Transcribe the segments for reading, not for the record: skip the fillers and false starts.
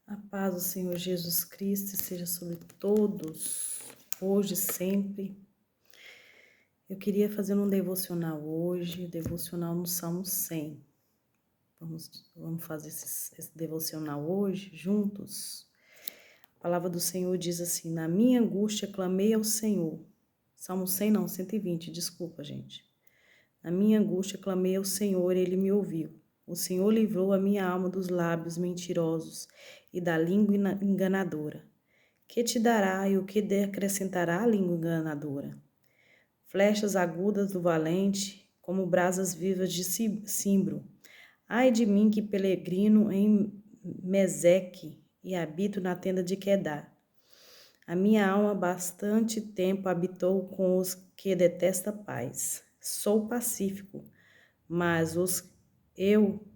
A paz do Senhor Jesus Cristo seja sobre todos, hoje e sempre. Eu queria fazer um devocional hoje, devocional no Salmo 100. Vamos fazer esse devocional hoje, juntos. A palavra do Senhor diz assim: na minha angústia clamei ao Senhor. Salmo 100 não, 120, desculpa, gente. Na minha angústia clamei ao Senhor, Ele me ouviu. O Senhor livrou a minha alma dos lábios mentirosos e da língua enganadora. Que te dará e o que acrescentará a língua enganadora? Flechas agudas do valente, como brasas vivas de cimbro. Ai de mim que peregrino em Meseque e habito na tenda de Quedar. A minha alma bastante tempo habitou com os que detestam a paz. Sou pacífico, mas eu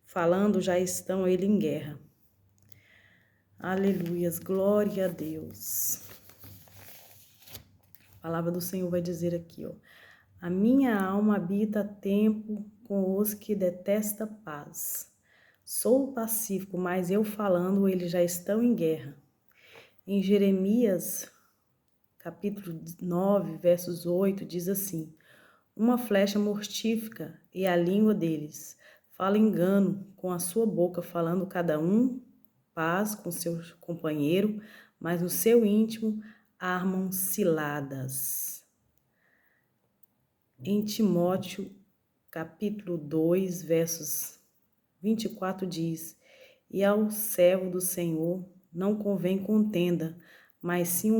falando já estão ele em guerra. Aleluias, glória a Deus. A palavra do Senhor vai dizer aqui, ó. A minha alma habita tempo com os que detestam a paz. Sou pacífico, mas eu falando eles já estão em guerra. Em Jeremias, capítulo 9, versos 8, diz assim: uma flecha mortífica e a língua deles fala engano com a sua boca, falando cada um paz com seu companheiro, mas no seu íntimo armam ciladas. Em Timóteo, capítulo 2, versos 24 diz: e ao servo do Senhor não convém contenda, mas sim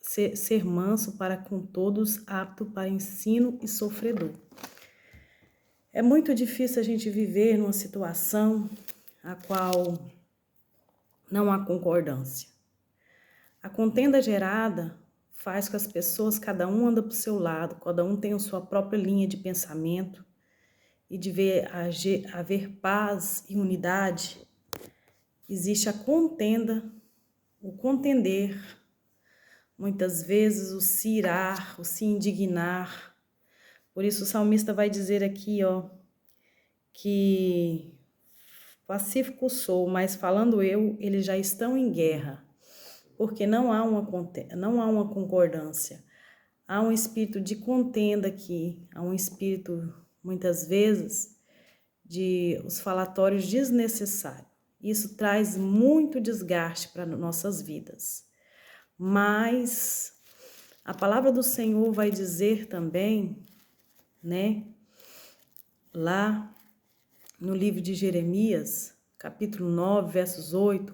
ser manso para com todos, apto para ensino e sofredor. É muito difícil a gente viver numa situação a qual não há concordância. A contenda gerada faz com que as pessoas, cada um anda para o seu lado, cada um tem a sua própria linha de pensamento, e de haver paz e unidade, existe a contenda, o contender, muitas vezes o se irar, o se indignar. Por isso o salmista vai dizer aqui, ó, que pacífico sou, mas falando eu, eles já estão em guerra, porque não há uma concordância. Há um espírito de contenda aqui, há um espírito, muitas vezes, de os falatórios desnecessários. Isso traz muito desgaste para nossas vidas. Mas a palavra do Senhor vai dizer também, né, lá no livro de Jeremias, capítulo 9, versos 8,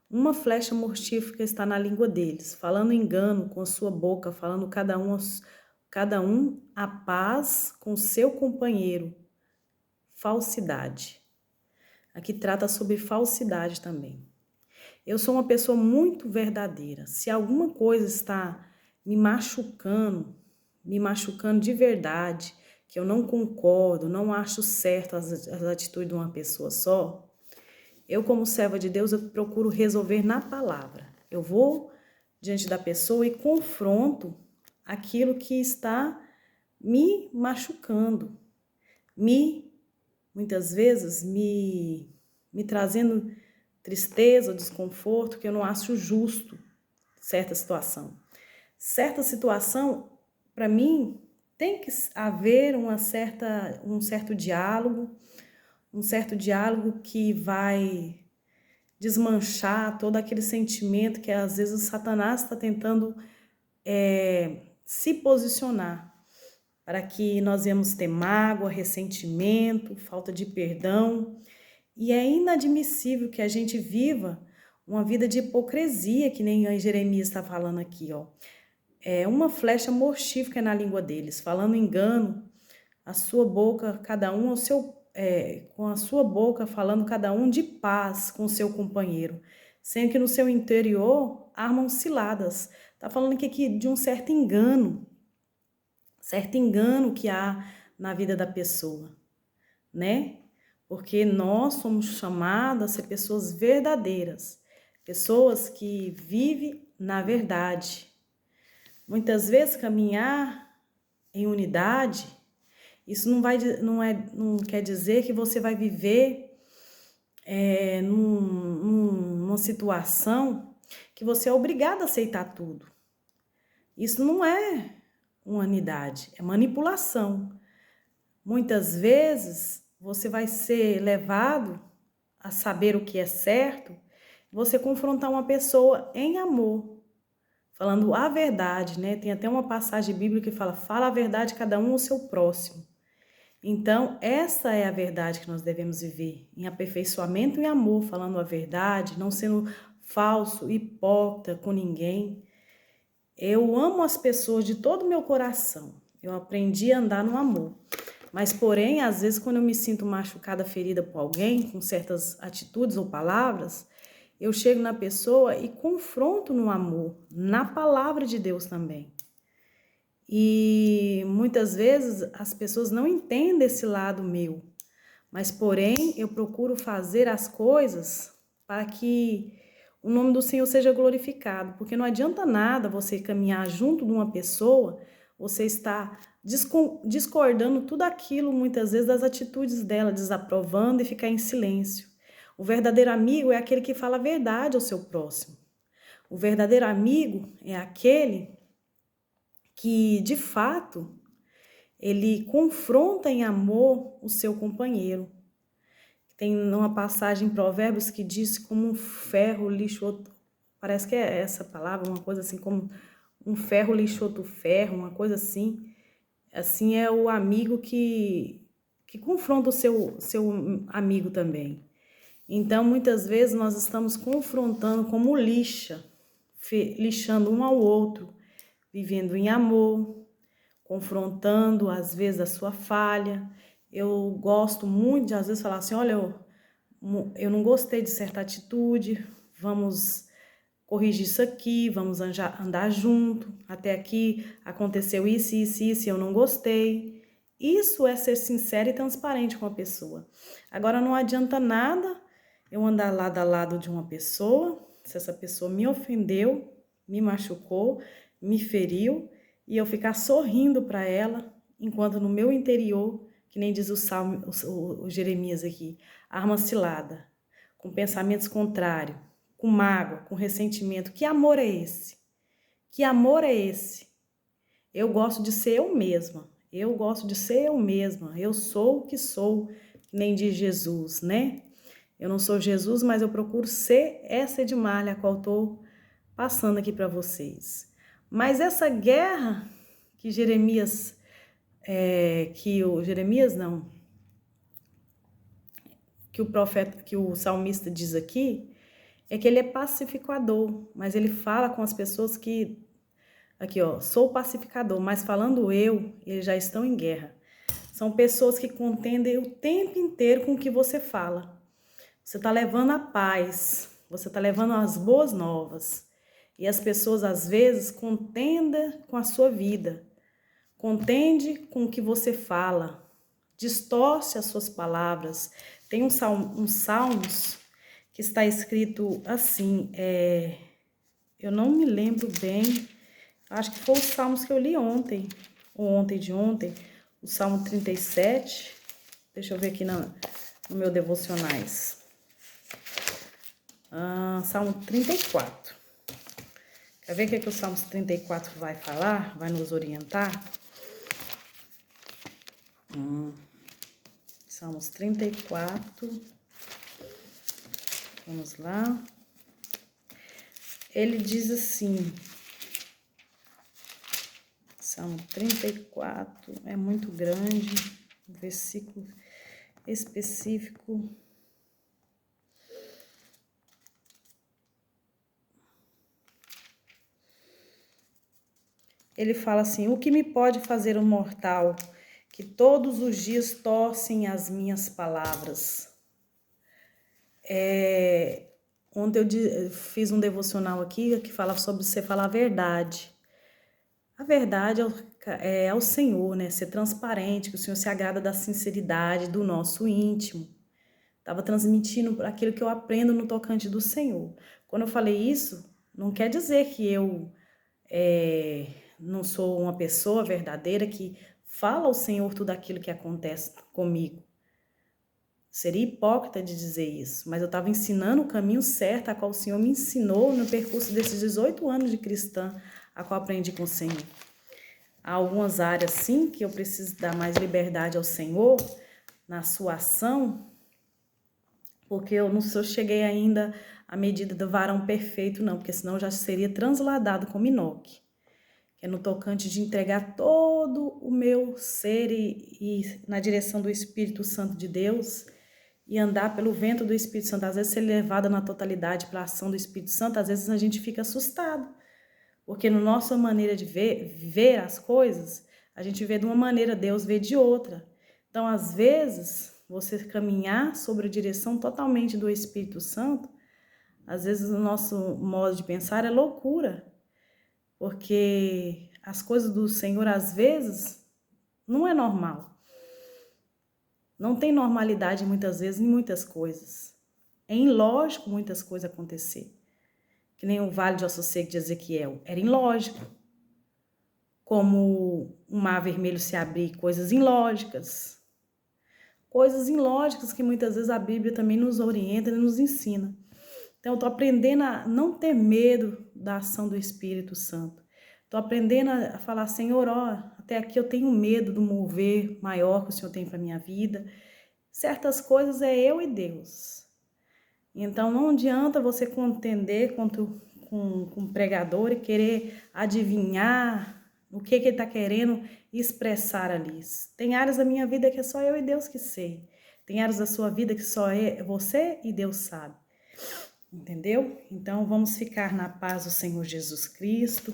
uma flecha mortífera está na língua deles, falando engano com a sua boca, falando cada um a paz com seu companheiro. Falsidade. Aqui trata sobre falsidade também. Eu sou uma pessoa muito verdadeira. Se alguma coisa está me machucando de verdade, que eu não concordo, não acho certo as atitudes de uma pessoa só, eu, como serva de Deus, eu procuro resolver na palavra. Eu vou diante da pessoa e confronto aquilo que está me machucando, muitas vezes me trazendo tristeza, desconforto, que eu não acho justo certa situação. Certa situação, para mim, tem que haver um certo diálogo, que vai desmanchar todo aquele sentimento que às vezes o Satanás está tentando se posicionar, para que nós venhamos ter mágoa, ressentimento, falta de perdão. E é inadmissível que a gente viva uma vida de hipocrisia, que nem Jeremias está falando aqui, ó. É uma flecha mortífera na língua deles, falando engano, a sua boca, cada um com a sua boca, falando cada um de paz com o seu companheiro, sendo que no seu interior armam ciladas. Está falando aqui de um certo engano que há na vida da pessoa, né? Porque nós somos chamados a ser pessoas verdadeiras, pessoas que vivem na verdade. Muitas vezes caminhar em unidade, isso não quer dizer que você vai viver numa situação que você é obrigado a aceitar tudo. Isso não é humanidade, é manipulação. Muitas vezes você vai ser levado a saber o que é certo, você confrontar uma pessoa em amor, falando a verdade, né? Tem até uma passagem bíblica que fala a verdade cada um ao seu próximo. Então, essa é a verdade que nós devemos viver, em aperfeiçoamento e amor, falando a verdade, não sendo falso, hipócrita com ninguém. Eu amo as pessoas de todo o meu coração. Eu aprendi a andar no amor. Mas, porém, às vezes, quando eu me sinto machucada, ferida por alguém, com certas atitudes ou palavras, eu chego na pessoa e confronto no amor, na palavra de Deus também. E muitas vezes as pessoas não entendem esse lado meu, mas porém eu procuro fazer as coisas para que o nome do Senhor seja glorificado, porque não adianta nada você caminhar junto de uma pessoa, você está discordando tudo aquilo muitas vezes das atitudes dela, desaprovando e ficar em silêncio. O verdadeiro amigo é aquele que fala a verdade ao seu próximo. O verdadeiro amigo é aquele que, de fato, ele confronta em amor o seu companheiro. Tem uma passagem em Provérbios que diz como um ferro lixa outro, parece que é essa palavra, uma coisa assim, como um ferro lixa outro ferro, uma coisa assim. Assim é o amigo que confronta o seu amigo também. Então, muitas vezes nós estamos confrontando como lixando um ao outro, vivendo em amor, confrontando às vezes a sua falha. Eu gosto muito de às vezes falar assim, olha, eu não gostei de certa atitude, vamos corrigir isso aqui, vamos andar junto, até aqui aconteceu isso, isso, isso, e eu não gostei. Isso é ser sincero e transparente com a pessoa. Agora não adianta nada eu andar lado a lado de uma pessoa, se essa pessoa me ofendeu, me machucou, me feriu, e eu ficar sorrindo para ela, enquanto no meu interior, que nem diz o Salmo, o Jeremias aqui, arma cilada, com pensamentos contrários, com mágoa, com ressentimento. Que amor é esse? Que amor é esse? Eu gosto de ser eu mesma. Eu gosto de ser eu mesma. Eu sou o que sou, que nem diz Jesus, né? Eu não sou Jesus, mas eu procuro ser essa Edmarlia, a qual estou passando aqui para vocês. Mas essa guerra que que o profeta, que o salmista diz aqui, é que ele é pacificador, mas ele fala com as pessoas que, aqui ó, sou pacificador, mas falando eu, eles já estão em guerra. São pessoas que contendem o tempo inteiro com o que você fala. Você está levando a paz, você está levando as boas novas. E as pessoas, às vezes, contendem com a sua vida. Contende com o que você fala. Distorce as suas palavras. Tem uns salmos que está escrito assim, eu não me lembro bem, acho que foi os salmos que eu li ontem, ou ontem de ontem, o Salmo 37, deixa eu ver aqui no meu devocionais. Salmo 34. Quer ver o que o Salmo 34 vai falar? Vai nos orientar? Salmos 34. Vamos lá. Ele diz assim, Salmo 34, é muito grande, versículo específico. Ele fala assim, o que me pode fazer um mortal, que todos os dias torcem as minhas palavras? Ontem eu fiz um devocional aqui que fala sobre você falar a verdade. A verdade é ao Senhor, né? Ser transparente, que o Senhor se agrada da sinceridade, do nosso íntimo. Estava transmitindo aquilo que eu aprendo no tocante do Senhor. Quando eu falei isso, não quer dizer que eu não sou uma pessoa verdadeira que fala ao Senhor tudo aquilo que acontece comigo. Seria hipócrita de dizer isso, mas eu estava ensinando o caminho certo, a qual o Senhor me ensinou no percurso desses 18 anos de cristã, a qual aprendi com o Senhor. Há algumas áreas, sim, que eu preciso dar mais liberdade ao Senhor na sua ação, porque eu não cheguei ainda à medida do varão perfeito, não, porque senão eu já seria transladado como Enoque, que é no tocante de entregar todo o meu ser e na direção do Espírito Santo de Deus e andar pelo vento do Espírito Santo. Às vezes ser levada na totalidade pela ação do Espírito Santo, às vezes a gente fica assustado, porque na nossa maneira de ver as coisas, a gente vê de uma maneira, Deus vê de outra. Então, às vezes, você caminhar sobre a direção totalmente do Espírito Santo, às vezes o nosso modo de pensar é loucura, porque as coisas do Senhor, às vezes, não é normal. Não tem normalidade muitas vezes em muitas coisas. É ilógico muitas coisas acontecer. Que nem o Vale de Ossos Secos de Ezequiel. Era ilógico. Como um mar vermelho se abrir, coisas ilógicas. Coisas ilógicas que muitas vezes a Bíblia também nos orienta e nos ensina. Então, eu estou aprendendo a não ter medo da ação do Espírito Santo. Estou aprendendo a falar, Senhor, ó, até aqui eu tenho medo do mover maior que o Senhor tem para a minha vida. Certas coisas é eu e Deus. Então, não adianta você contender com o pregador e querer adivinhar o que ele está querendo expressar ali. Tem áreas da minha vida que é só eu e Deus que sei. Tem áreas da sua vida que só é você e Deus sabe. Entendeu? Então, vamos ficar na paz do Senhor Jesus Cristo.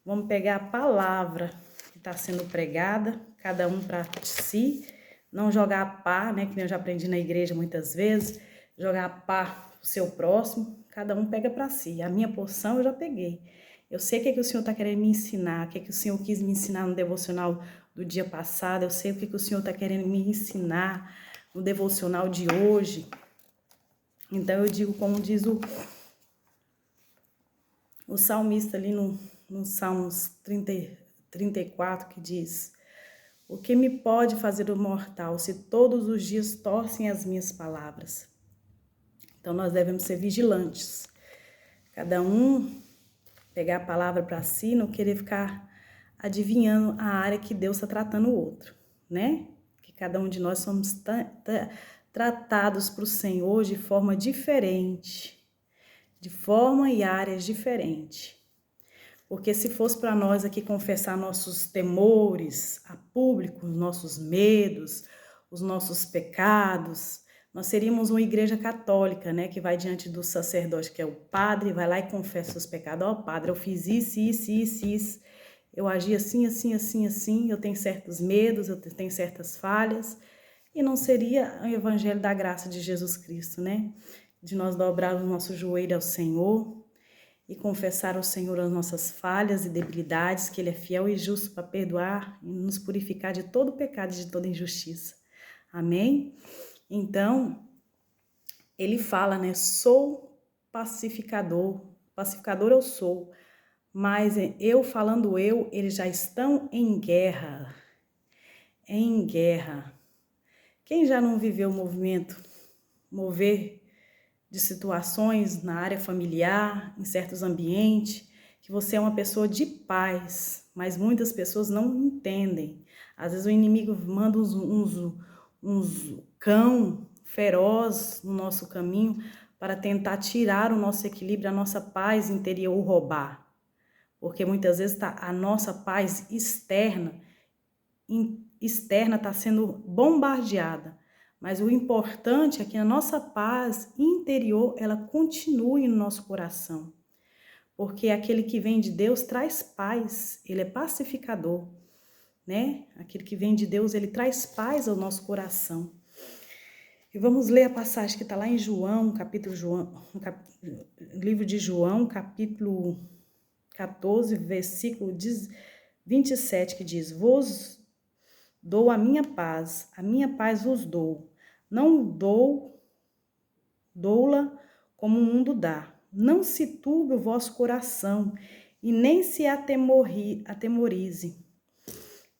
Vamos pegar a palavra que está sendo pregada, cada um para si. Não jogar a pá, né? Que eu já aprendi na igreja muitas vezes. Jogar a pá pro seu próximo. Cada um pega para si. A minha porção eu já peguei. Eu sei o que o Senhor está querendo me ensinar. O que o Senhor quis me ensinar no devocional do dia passado. Eu sei o que o Senhor está querendo me ensinar no devocional de hoje. Então, eu digo como diz o salmista ali no Salmos 34, que diz: o que me pode fazer o mortal se todos os dias torcem as minhas palavras? Então, nós devemos ser vigilantes. Cada um pegar a palavra para si, não querer ficar adivinhando a área que Deus está tratando o outro, né? Que cada um de nós somos tratados para o Senhor de forma diferente, de forma e áreas diferentes. Porque se fosse para nós aqui confessar nossos temores a público, os nossos medos, os nossos pecados, nós seríamos uma igreja católica, né? Que vai diante do sacerdote, que é o padre, vai lá e confessa os pecados. Ó, padre, eu fiz isso. Eu agi assim, eu tenho certos medos, eu tenho certas falhas. E não seria o evangelho da graça de Jesus Cristo, né? De nós dobrarmos o nosso joelho ao Senhor e confessar ao Senhor as nossas falhas e debilidades, que Ele é fiel e justo para perdoar e nos purificar de todo pecado e de toda injustiça. Amém? Então, ele fala, né? Sou pacificador. Pacificador eu sou. Mas eu falando eles já estão em guerra. Em guerra. Quem já não viveu o mover de situações na área familiar, em certos ambientes, que você é uma pessoa de paz, mas muitas pessoas não entendem. Às vezes o inimigo manda uns cão feroz no nosso caminho para tentar tirar o nosso equilíbrio, a nossa paz interior, ou roubar. Porque muitas vezes a nossa paz externa está sendo bombardeada. Mas o importante é que a nossa paz interior, ela continue no nosso coração. Porque aquele que vem de Deus traz paz, ele é pacificador, né? Aquele que vem de Deus, ele traz paz ao nosso coração. E vamos ler a passagem que está lá em livro de João, capítulo 14, versículo 27, que diz: Vos dou a minha paz vos dou. Não dou-la como o mundo dá. Não se turbe o vosso coração e nem se atemorize.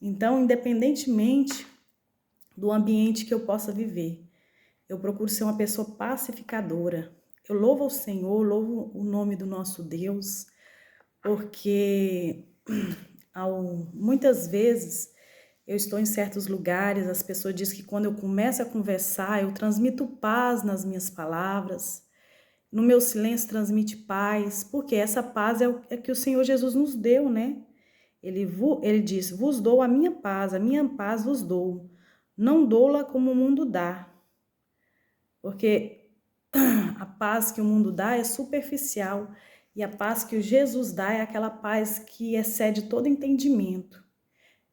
Então, independentemente do ambiente que eu possa viver, Eu procuro ser uma pessoa pacificadora. Eu louvo ao Senhor, louvo o nome do nosso Deus, porque muitas vezes eu estou em certos lugares, as pessoas dizem que quando eu começo a conversar, eu transmito paz nas minhas palavras, no meu silêncio transmite paz, porque essa paz é que o Senhor Jesus nos deu, né? Ele diz, vos dou a minha paz vos dou, não dou-la como o mundo dá, porque a paz que o mundo dá é superficial, e a paz que o Jesus dá é aquela paz que excede todo entendimento,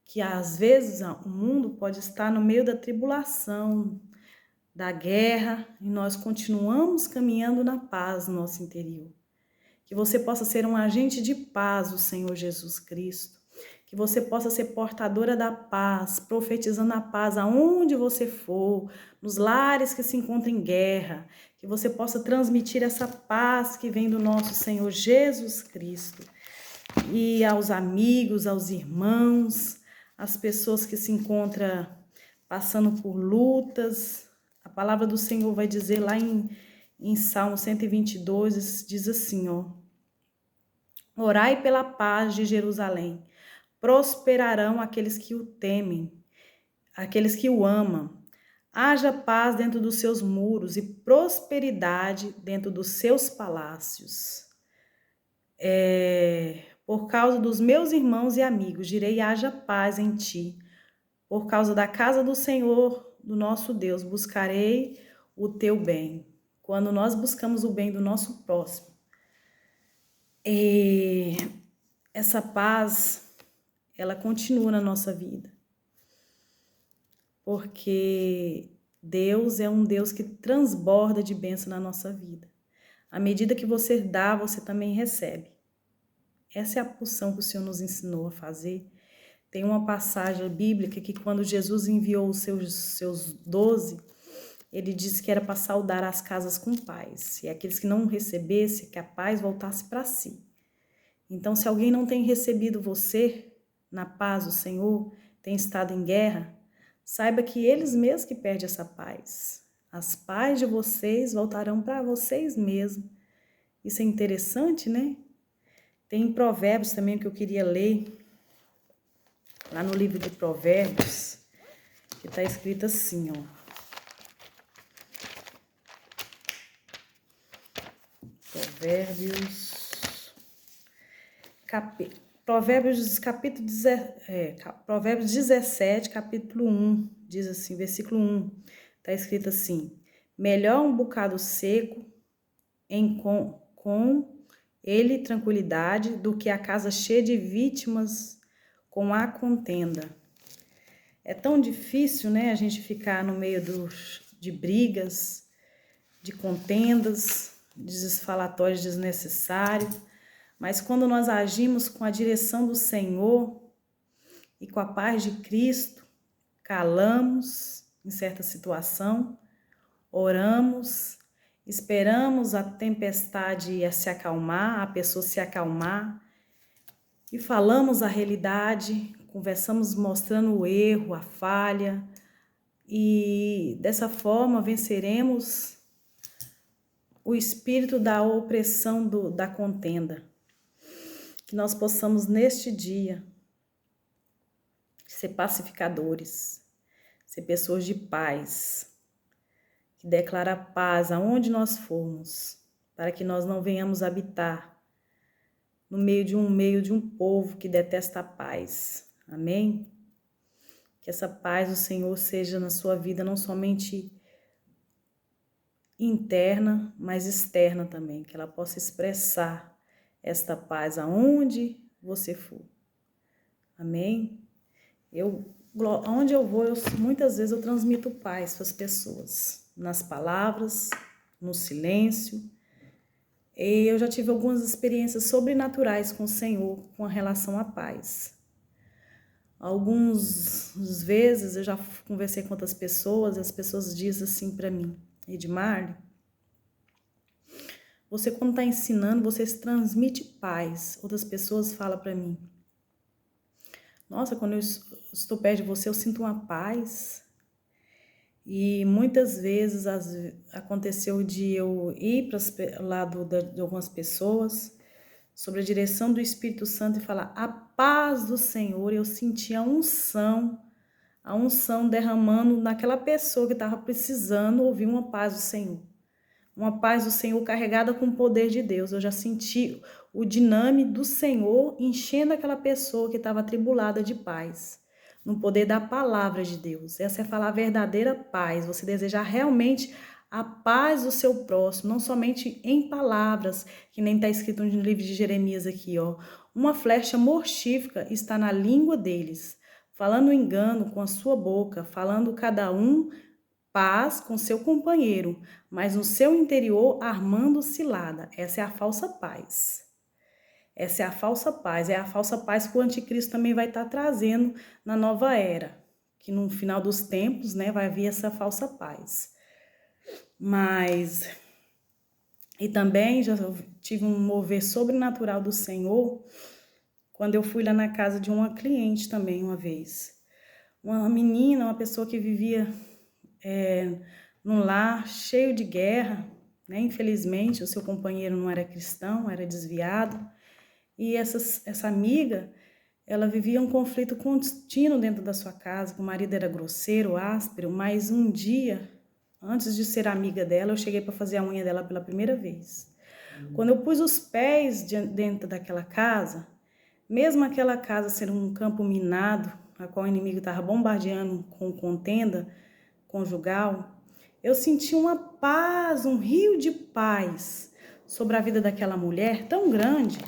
que às vezes o mundo pode estar no meio da tribulação, da guerra, e nós continuamos caminhando na paz no nosso interior. Que você possa ser um agente de paz do Senhor Jesus Cristo. Que você possa ser portadora da paz, profetizando a paz aonde você for, nos lares que se encontram em guerra. Que você possa transmitir essa paz que vem do nosso Senhor Jesus Cristo. E aos amigos, aos irmãos, às pessoas que se encontram passando por lutas. A palavra do Senhor vai dizer lá em Salmo 122, diz assim, ó. Orai pela paz de Jerusalém. Prosperarão aqueles que o temem, aqueles que o amam. Haja paz dentro dos seus muros e prosperidade dentro dos seus palácios. Por causa dos meus irmãos e amigos, direi: haja paz em ti. Por causa da casa do Senhor, do nosso Deus, buscarei o teu bem. Quando nós buscamos o bem do nosso próximo, essa paz, ela continua na nossa vida. Porque Deus é um Deus que transborda de bênção na nossa vida. À medida que você dá, você também recebe. Essa é a porção que o Senhor nos ensinou a fazer. Tem uma passagem bíblica que quando Jesus enviou os seus 12, ele disse que era para saudar as casas com paz. E aqueles que não recebessem, que a paz voltasse para si. Então, se alguém não tem recebido você na paz do Senhor, tem estado em guerra, saiba que eles mesmos que perdem essa paz. As paz de vocês voltarão para vocês mesmos. Isso é interessante, né? Tem Provérbios também que eu queria ler, lá no livro de Provérbios, que está escrito assim, ó. Provérbios 17, capítulo 1, diz assim, versículo 1, está escrito assim: melhor um bocado seco com ele tranquilidade do que a casa cheia de vítimas com a contenda. É tão difícil, né, a gente ficar no meio de brigas, de contendas, desfalatórios desnecessários, mas quando nós agimos com a direção do Senhor e com a paz de Cristo, calamos em certa situação, oramos, esperamos a tempestade se acalmar, a pessoa se acalmar e falamos a realidade, conversamos mostrando o erro, a falha, e dessa forma venceremos o espírito da opressão da contenda. Que nós possamos neste dia ser pacificadores, ser pessoas de paz, que declara paz aonde nós formos, para que nós não venhamos habitar no meio de um povo que detesta a paz. Amém? Que essa paz do Senhor seja na sua vida não somente interna, mas externa também, que ela possa expressar esta paz aonde você for. Amém? Onde eu vou, muitas vezes eu transmito paz para as pessoas, nas palavras, no silêncio. E eu já tive algumas experiências sobrenaturais com o Senhor com relação à paz. Algumas vezes eu já conversei com outras pessoas e as pessoas dizem assim para mim: Edmarle, você quando está ensinando, você transmite paz. Outras pessoas falam para mim: nossa, quando eu estou perto de você, eu sinto uma paz. E muitas vezes aconteceu de eu ir para o lado de algumas pessoas, sobre a direção do Espírito Santo e falar a paz do Senhor. Eu senti a unção derramando naquela pessoa que estava precisando ouvir uma paz do Senhor. Uma paz do Senhor carregada com o poder de Deus. Eu já senti o diname do Senhor enchendo aquela pessoa que estava atribulada de paz, no poder da palavra de Deus. Essa é falar a verdadeira paz. Você desejar realmente a paz do seu próximo, não somente em palavras, que nem está escrito no livro de Jeremias aqui, ó. Uma flecha mortífera está na língua deles, falando engano com a sua boca, falando cada um paz com seu companheiro, mas no seu interior armando cilada. Essa é a falsa paz. Essa é a falsa paz. É a falsa paz que o anticristo também vai estar trazendo na nova era, que no final dos tempos, né, vai vir essa falsa paz. Mas, e também já tive um mover sobrenatural do Senhor quando eu fui lá na casa de uma cliente também uma vez. Uma menina, uma pessoa que vivia num lar cheio de guerra, né? Infelizmente, o seu companheiro não era cristão, era desviado. E essa amiga, ela vivia um conflito contínuo dentro da sua casa, que o marido era grosseiro, áspero, mas um dia, antes de ser amiga dela, eu cheguei para fazer a unha dela pela primeira vez. Quando eu pus os pés dentro daquela casa, mesmo aquela casa ser um campo minado, a qual o inimigo estava bombardeando com contenda conjugal, eu senti uma paz, um rio de paz sobre a vida daquela mulher tão grande.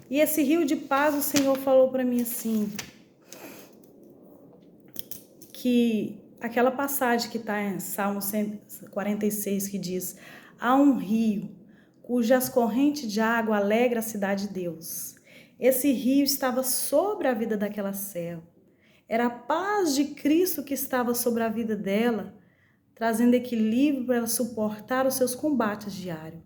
E esse rio de paz, o Senhor falou para mim assim, que aquela passagem que está em Salmo 146, que diz: há um rio cujas correntes de água alegra a cidade de Deus. Esse rio estava sobre a vida daquela serva. Era a paz de Cristo que estava sobre a vida dela, trazendo equilíbrio para ela suportar os seus combates diários.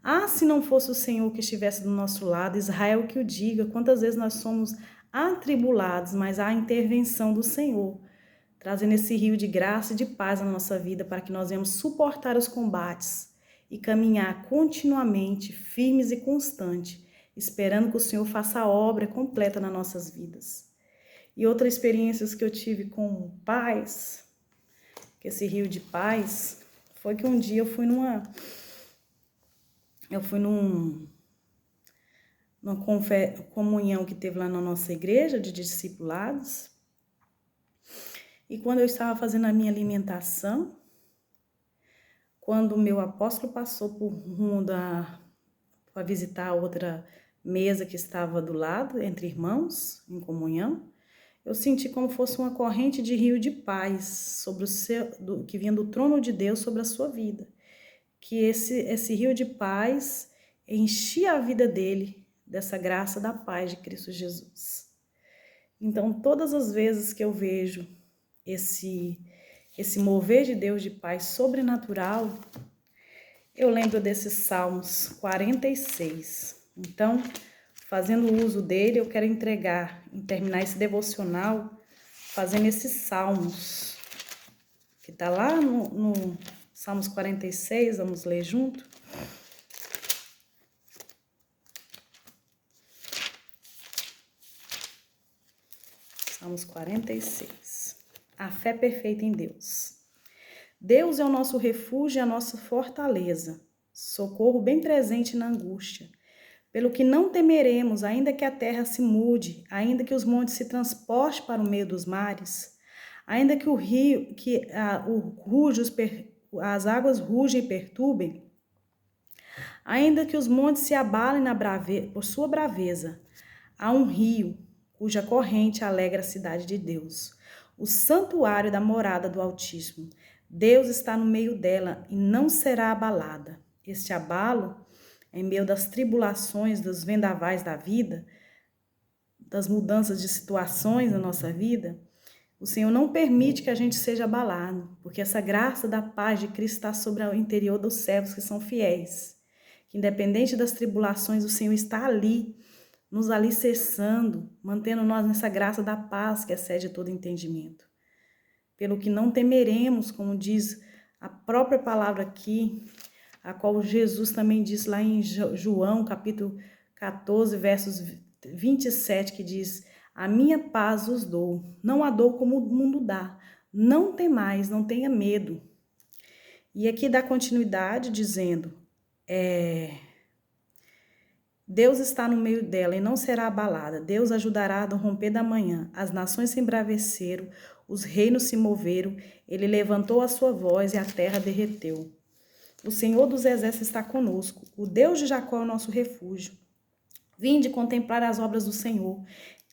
Ah, se não fosse o Senhor que estivesse do nosso lado, Israel que o diga, quantas vezes nós somos atribulados, mas há a intervenção do Senhor, trazendo esse rio de graça e de paz na nossa vida, para que nós venhamos suportar os combates e caminhar continuamente, firmes e constantes, esperando que o Senhor faça a obra completa nas nossas vidas. E outras experiências que eu tive com paz, que esse rio de paz, foi que um dia eu fui numa comunhão que teve lá na nossa igreja de discipulados. E quando eu estava fazendo a minha alimentação, quando o meu apóstolo passou por rumo para visitar a outra mesa que estava do lado, entre irmãos, em comunhão, eu senti como fosse uma corrente de rio de paz sobre que vinha do trono de Deus sobre a sua vida. Que esse rio de paz enchia a vida dele dessa graça da paz de Cristo Jesus. Então, todas as vezes que eu vejo esse mover de Deus de paz sobrenatural, eu lembro desses Salmos 46. Então, fazendo uso dele, eu quero terminar esse devocional, fazendo esses Salmos, que está lá no Salmos 46, vamos ler junto. Salmos 46. A fé perfeita em Deus. Deus é o nosso refúgio e a nossa fortaleza, socorro bem presente na angústia. Pelo que não temeremos, ainda que a terra se mude, ainda que os montes se transportem para o meio dos mares, ainda que as águas rugem e perturbem, ainda que os montes se abalem por sua braveza, há um rio cuja corrente alegra a cidade de Deus, o santuário da morada do Altíssimo. Deus está no meio dela e não será abalada. Este abalo, em meio das tribulações, dos vendavais da vida, das mudanças de situações na nossa vida, o Senhor não permite que a gente seja abalado, porque essa graça da paz de Cristo está sobre o interior dos servos que são fiéis. Que independente das tribulações, o Senhor está ali, nos alicerçando, mantendo nós nessa graça da paz que excede todo entendimento. pelo que não temeremos, como diz a própria palavra aqui, a qual Jesus também diz lá em João, capítulo 14, versos 27, que diz: a minha paz os dou, não a dou como o mundo dá. Não temais, não tenha medo. E aqui dá continuidade dizendo, Deus está no meio dela e não será abalada. Deus ajudará no romper da manhã. As nações se embraveceram, os reinos se moveram. Ele levantou a sua voz e a terra derreteu. O Senhor dos exércitos está conosco. O Deus de Jacó é o nosso refúgio. Vinde contemplar as obras do Senhor.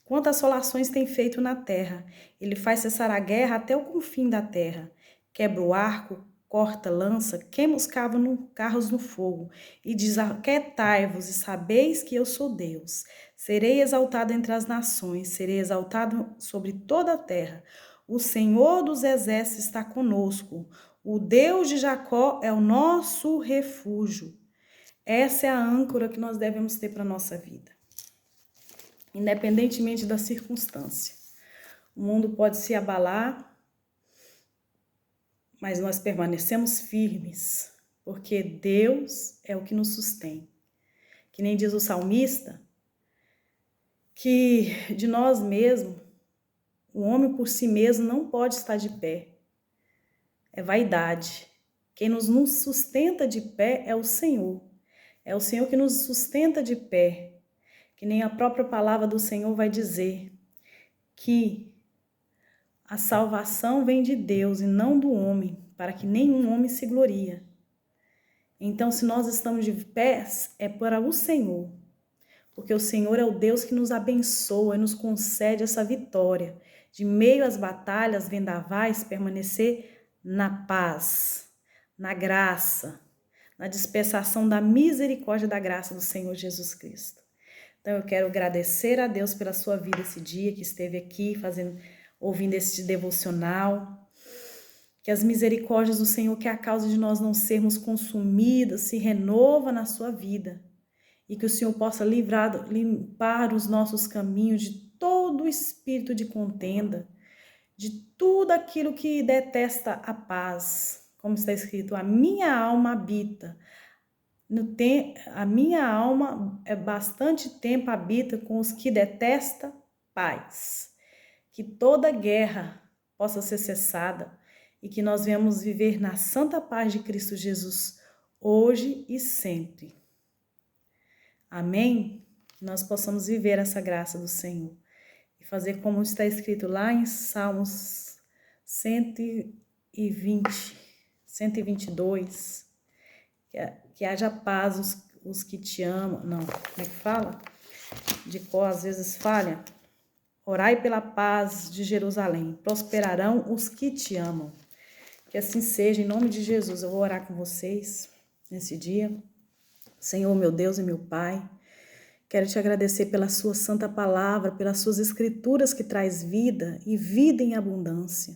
Quantas assolações tem feito na terra. Ele faz cessar a guerra até o confim da terra. Quebra o arco, corta lança, queima os carros no fogo, e diz: aquietai-vos e sabeis que eu sou Deus. Serei exaltado entre as nações, serei exaltado sobre toda a terra. O Senhor dos exércitos está conosco. O Deus de Jacó é o nosso refúgio. Essa é a âncora que nós devemos ter para a nossa vida, independentemente da circunstância. O mundo pode se abalar, mas nós permanecemos firmes, porque Deus é o que nos sustém. Que nem diz o salmista, que de nós mesmos, o homem por si mesmo não pode estar de pé. É vaidade. Quem nos sustenta de pé é o Senhor. É o Senhor que nos sustenta de pé. Que nem a própria palavra do Senhor vai dizer que a salvação vem de Deus e não do homem, para que nenhum homem se glorie. Então, se nós estamos de pés, é para o Senhor, porque o Senhor é o Deus que nos abençoa e nos concede essa vitória, de meio às batalhas, vendavais, permanecer na paz, na graça, na dispensação da misericórdia da graça do Senhor Jesus Cristo. Então, eu quero agradecer a Deus pela sua vida esse dia que esteve aqui ouvindo este devocional. Que as misericórdias do Senhor, que é a causa de nós não sermos consumidos, se renova na sua vida. E que o Senhor possa limpar os nossos caminhos de todo espírito de contenda, de tudo aquilo que detesta a paz. Como está escrito, a minha alma habita. A minha alma bastante tempo habita com os que detestam paz. Que toda guerra possa ser cessada e que nós venhamos viver na santa paz de Cristo Jesus, hoje e sempre. Amém? Que nós possamos viver essa graça do Senhor e fazer como está escrito lá em Salmos 122, que haja paz os que te amam. Não, como é que fala? De qual às vezes falha. Orai pela paz de Jerusalém, prosperarão os que te amam. Que assim seja, em nome de Jesus. Eu vou orar com vocês nesse dia. Senhor, meu Deus e meu Pai, quero te agradecer pela sua santa palavra, pelas suas escrituras que traz vida e vida em abundância.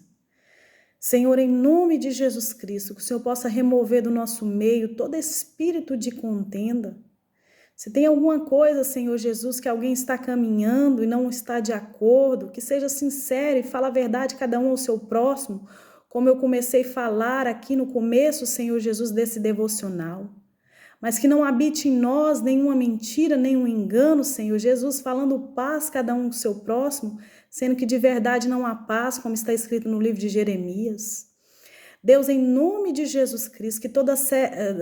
Senhor, em nome de Jesus Cristo, que o Senhor possa remover do nosso meio todo espírito de contenda. Se tem alguma coisa, Senhor Jesus, que alguém está caminhando e não está de acordo, que seja sincero e fale a verdade cada um ao seu próximo, como eu comecei a falar aqui no começo, Senhor Jesus, desse devocional. Mas que não habite em nós nenhuma mentira, nenhum engano, Senhor Jesus, falando paz cada um ao seu próximo, sendo que de verdade não há paz, como está escrito no livro de Jeremias. Deus, em nome de Jesus Cristo, que toda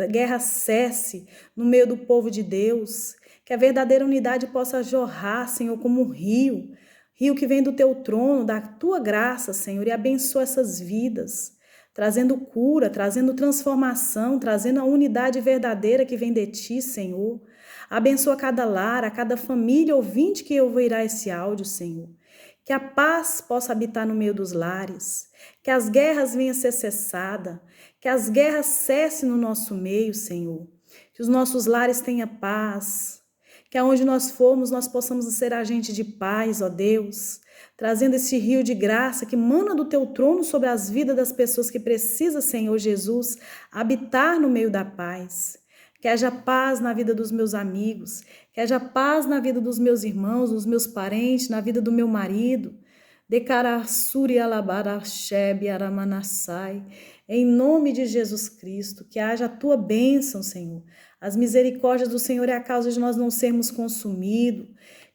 guerra cesse no meio do povo de Deus, que a verdadeira unidade possa jorrar, Senhor, como um rio que vem do teu trono, da tua graça, Senhor, e abençoa essas vidas, trazendo cura, trazendo transformação, trazendo a unidade verdadeira que vem de ti, Senhor. Abençoa cada lar, a cada família ouvinte que ouvirá esse áudio, Senhor. Que a paz possa habitar no meio dos lares, que as guerras venham a ser cessadas, que as guerras cessem no nosso meio, Senhor. Que os nossos lares tenham paz, que aonde nós formos nós possamos ser agente de paz, ó Deus, trazendo esse rio de graça que mana do teu trono sobre as vidas das pessoas que precisam, Senhor Jesus, habitar no meio da paz. Que haja paz na vida dos meus amigos, que haja paz na vida dos meus irmãos, dos meus parentes, na vida do meu marido, Decarassuri alabarachebe aramanassai. Em nome de Jesus Cristo, que haja a tua bênção, Senhor. As misericórdias do Senhor é a causa de nós não sermos consumidos.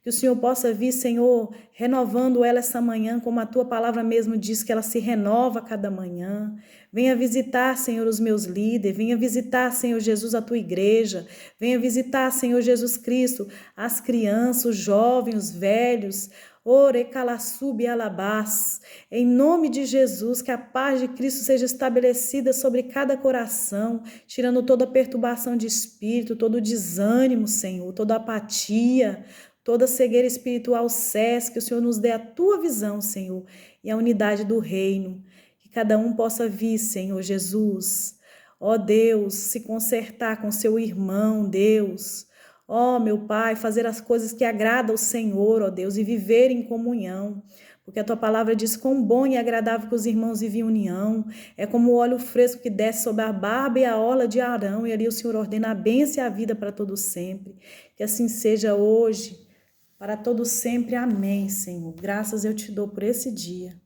Que o Senhor possa vir, Senhor, renovando ela essa manhã, como a tua palavra mesmo diz, que ela se renova a cada manhã. Venha visitar, Senhor, os meus líderes. Venha visitar, Senhor Jesus, a tua igreja. Venha visitar, Senhor Jesus Cristo, as crianças, os jovens, os velhos. Orecalassube alabás. Em nome de Jesus, que a paz de Cristo seja estabelecida sobre cada coração, tirando toda perturbação de espírito, todo desânimo, Senhor, toda apatia, toda cegueira espiritual cesse, que o Senhor nos dê a tua visão, Senhor, e a unidade do reino, que cada um possa vir, Senhor Jesus, ó Deus, se consertar com seu irmão, Deus, ó meu Pai, fazer as coisas que agradam ao Senhor, ó Deus, e viver em comunhão, porque a tua palavra diz quão bom e agradável que os irmãos vivem em união, é como o óleo fresco que desce sobre a barba e a orla de Arão, e ali o Senhor ordena a bênção e a vida para todos sempre, que assim seja hoje, para todos sempre, amém, Senhor. Graças eu te dou por esse dia.